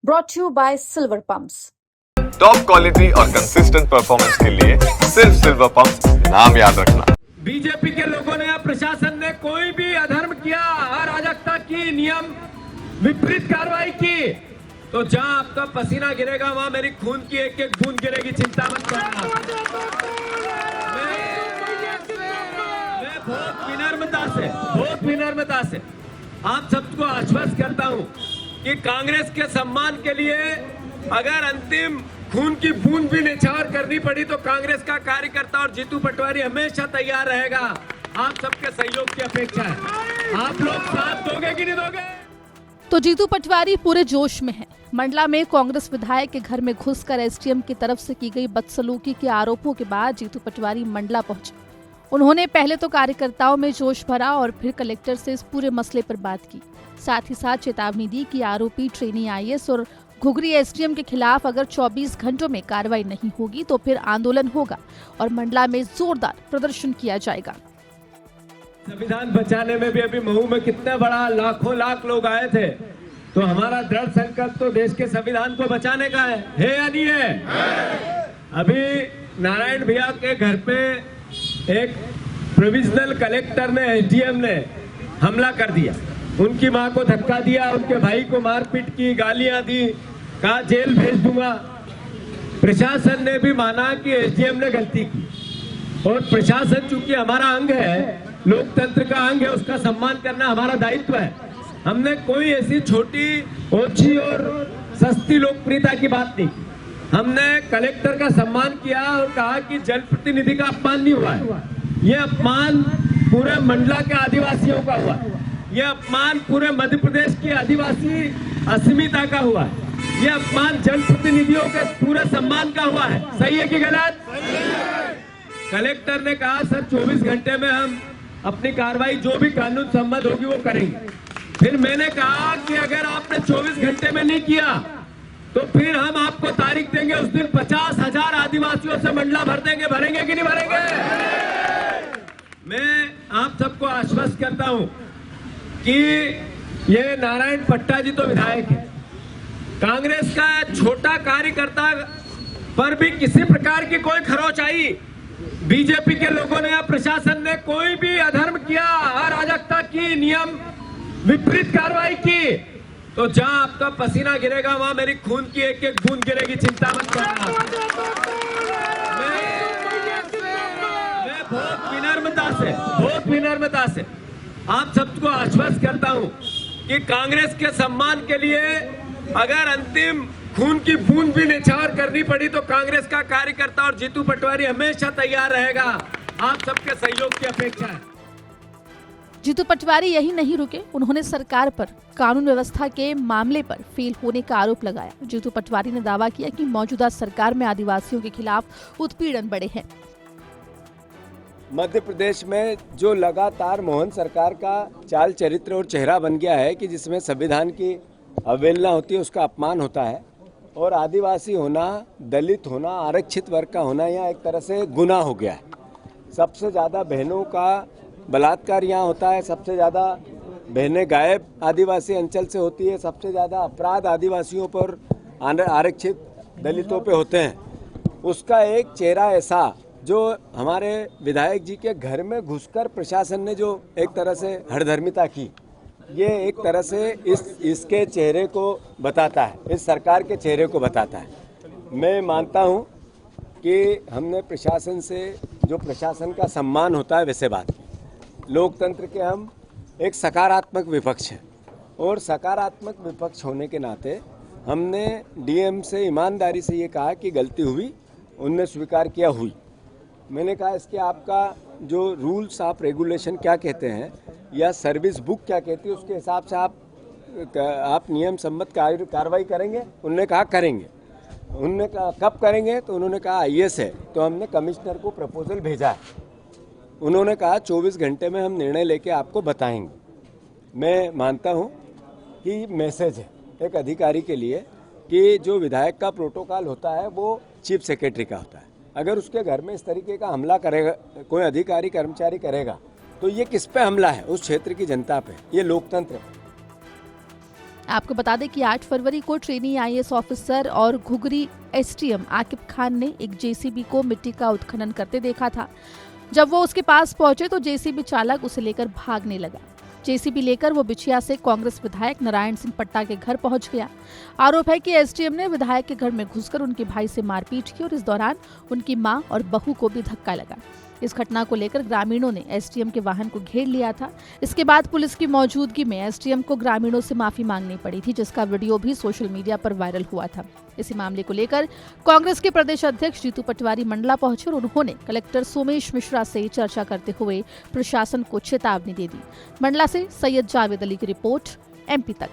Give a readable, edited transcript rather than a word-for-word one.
brought to you by Silver Pumps. Top quality और consistent performance के लिए सिर्फ सिल्वर पंप्स नाम याद रखना। बीजेपी के लोगों ने या प्रशासन ने कोई भी अधर्म किया, अराजकता की, नियम विपरीत कार्रवाई की, तो जहां आपका पसीना गिरेगा वहां मेरी खून की एक एक बूंद गिरेगी। चिंता मत करना। मैं बहुत विनम्रता से आप सबको आश्वस्त करता हूं कि कांग्रेस के सम्मान के लिए अगर अंतिम खून की बूंद भी निछावर करनी पड़ी तो कांग्रेस का कार्यकर्ता और जीतू पटवारी हमेशा तैयार रहेगा। आप सबके सहयोग की अपेक्षा है। आप लोग साथ दोगे कि नहीं दोगे? तो जीतू पटवारी पूरे जोश में हैं। मंडला में कांग्रेस विधायक के घर में घुसकर एसडीएम की तरफ से की गई बदसलूकी के आरोपों के बाद जीतू पटवारी मंडला पहुंचे। उन्होंने पहले तो कार्यकर्ताओं में जोश भरा और फिर कलेक्टर से इस पूरे मसले पर बात की। साथ ही साथ चेतावनी दी कि आरोपी ट्रेनी आईएएस और घुघरी एसडीएम के खिलाफ अगर 24 घंटों में कार्रवाई नहीं होगी तो फिर आंदोलन होगा और मंडला में जोरदार प्रदर्शन किया जाएगा। संविधान बचाने में भी अभी महू में कितने बड़ा लाखों लाख लोग आए थे, तो हमारा दृढ़ संकल्प तो देश के संविधान को बचाने का है या नहीं है? अभी नारायण भैया के घर पे एक प्रोविजनल कलेक्टर ने, एसडीएम ने हमला कर दिया, उनकी मां को धक्का दिया, उनके भाई को मारपीट की, गालियां दी, कहा जेल भेज दूंगा। प्रशासन ने भी माना कि एसडीएम ने गलती की, और प्रशासन चूंकि हमारा अंग है, लोकतंत्र का अंग है, उसका सम्मान करना हमारा दायित्व है। हमने कोई ऐसी छोटी ओछी और सस्ती लोकप्रियता की बात नहीं की। हमने कलेक्टर का सम्मान किया और कहा कि जनप्रतिनिधि का अपमान नहीं हुआ है, ये अपमान पूरे मंडला के आदिवासियों का हुआ है, ये अपमान पूरे मध्य प्रदेश की आदिवासी अस्मिता का हुआ है, ये अपमान जनप्रतिनिधियों के पूरे सम्मान का हुआ है। सही है कि गलत? कलेक्टर ने कहा सर 24 घंटे में हम अपनी कार्रवाई जो भी कानून सम्मत होगी वो करेंगे। फिर मैंने कहा कि अगर आपने 24 घंटे में नहीं किया तो फिर हम आपको तारीख देंगे, उस दिन 50,000 आदिवासियों से मंडला भर देंगे। भरेंगे कि नहीं भरेंगे? मैं आप सबको आश्वस्त करता हूं कि ये नारायण पट्टा जी तो विधायक है, कांग्रेस का छोटा कार्यकर्ता पर भी किसी प्रकार की कोई खरोच आई, बीजेपी के लोगों ने या प्रशासन ने कोई भी अधर्म किया, अराजकता की, नियम विपरीत कार्रवाई की, तो जहां आपका पसीना गिरेगा वहां मेरी खून की एक एक बूंद गिरेगी। चिंता मत करना। मैं बहुत विनम्रता से आप सबको आश्वस्त करता हूं कि कांग्रेस के सम्मान के लिए अगर अंतिम खून की बूंद भी निछावर करनी पड़ी तो कांग्रेस का कार्यकर्ता और जीतू पटवारी हमेशा तैयार रहेगा। आप सबके सहयोग की अपेक्षा है। जीतू पटवारी यही नहीं रुके, उन्होंने सरकार पर कानून व्यवस्था के मामले पर फेल होने का आरोप लगाया। जीतू पटवारी ने दावा किया कि मौजूदा सरकार में आदिवासियों के खिलाफ उत्पीड़न बढ़े हैं। मध्य प्रदेश में जो लगातार मोहन सरकार का चाल चरित्र और चेहरा बन गया है कि जिसमें संविधान की अवहेलना होती है, उसका अपमान होता है, और आदिवासी होना, दलित होना, आरक्षित वर्ग का होना यहाँ एक तरह से गुनाह हो गया है। सबसे ज़्यादा बहनों का बलात्कार यहाँ होता है, सबसे ज़्यादा बहनें गायब आदिवासी अंचल से होती है, सबसे ज़्यादा अपराध आदिवासियों पर, आरक्षित दलितों पे होते हैं। उसका एक चेहरा ऐसा जो हमारे विधायक जी के घर में घुसकर प्रशासन ने जो एक तरह से हठधर्मिता की, ये एक तरह से इसके चेहरे को बताता है, इस सरकार के चेहरे को बताता है। मैं मानता हूँ कि हमने प्रशासन से जो प्रशासन का सम्मान होता है वैसे बात की। लोकतंत्र के हम एक सकारात्मक विपक्ष हैं, और सकारात्मक विपक्ष होने के नाते हमने डीएम से ईमानदारी से ये कहा कि गलती हुई, उनने स्वीकार किया हुई। मैंने कहा इसके आपका जो रूल्स ऑफ रेगुलेशन क्या कहते हैं या सर्विस बुक क्या कहती है, उसके हिसाब से आप नियम सम्मत कार्रवाई करेंगे। उन्होंने कहा करेंगे। उन्होंने कहा कब करेंगे, तो उन्होंने कहा आईएएस है, तो हमने कमिश्नर को प्रपोजल भेजा है। उन्होंने कहा 24 घंटे में हम निर्णय लेके आपको बताएंगे। मैं मानता हूं कि मैसेज है एक अधिकारी के लिए कि जो विधायक का प्रोटोकॉल होता है वो चीफ सेक्रेटरी का होता है। अगर उसके घर में इस तरीके का हमला करेगा कोई अधिकारी कर्मचारी करेगा तो ये किस पे हमला है? उस क्षेत्र की जनता पे। ये लोकतंत्र है। आपको बता दें कि 8 फरवरी को ट्रेनी आईएएस ऑफिसर और घुघरी एसटीएम आकिब खान ने एक जेसीबी को मिट्टी का उत्खनन करते देखा था। जब वो उसके पास पहुंचे तो जेसीबी चालक उसे लेकर भागने लगा। जेसीबी लेकर वो बिछिया से कांग्रेस विधायक नारायण सिंह पट्टा के घर पहुंच गया। आरोप है कि एसडीएम ने विधायक के घर में घुसकर उनके भाई से मारपीट की और इस दौरान उनकी मां और बहू को भी धक्का लगा। इस घटना को लेकर ग्रामीणों ने एसडीएम के वाहन को घेर लिया था। इसके बाद पुलिस की मौजूदगी में एसडीएम को ग्रामीणों से माफी मांगनी पड़ी थी, जिसका वीडियो भी सोशल मीडिया पर वायरल हुआ था। इसी मामले को लेकर कांग्रेस के प्रदेश अध्यक्ष जीतू पटवारी मंडला पहुंचे और उन्होंने कलेक्टर सोमेश मिश्रा से चर्चा करते हुए प्रशासन को चेतावनी दे दी। मंडला से सैयद जावेद अली की रिपोर्ट, एमपी तक।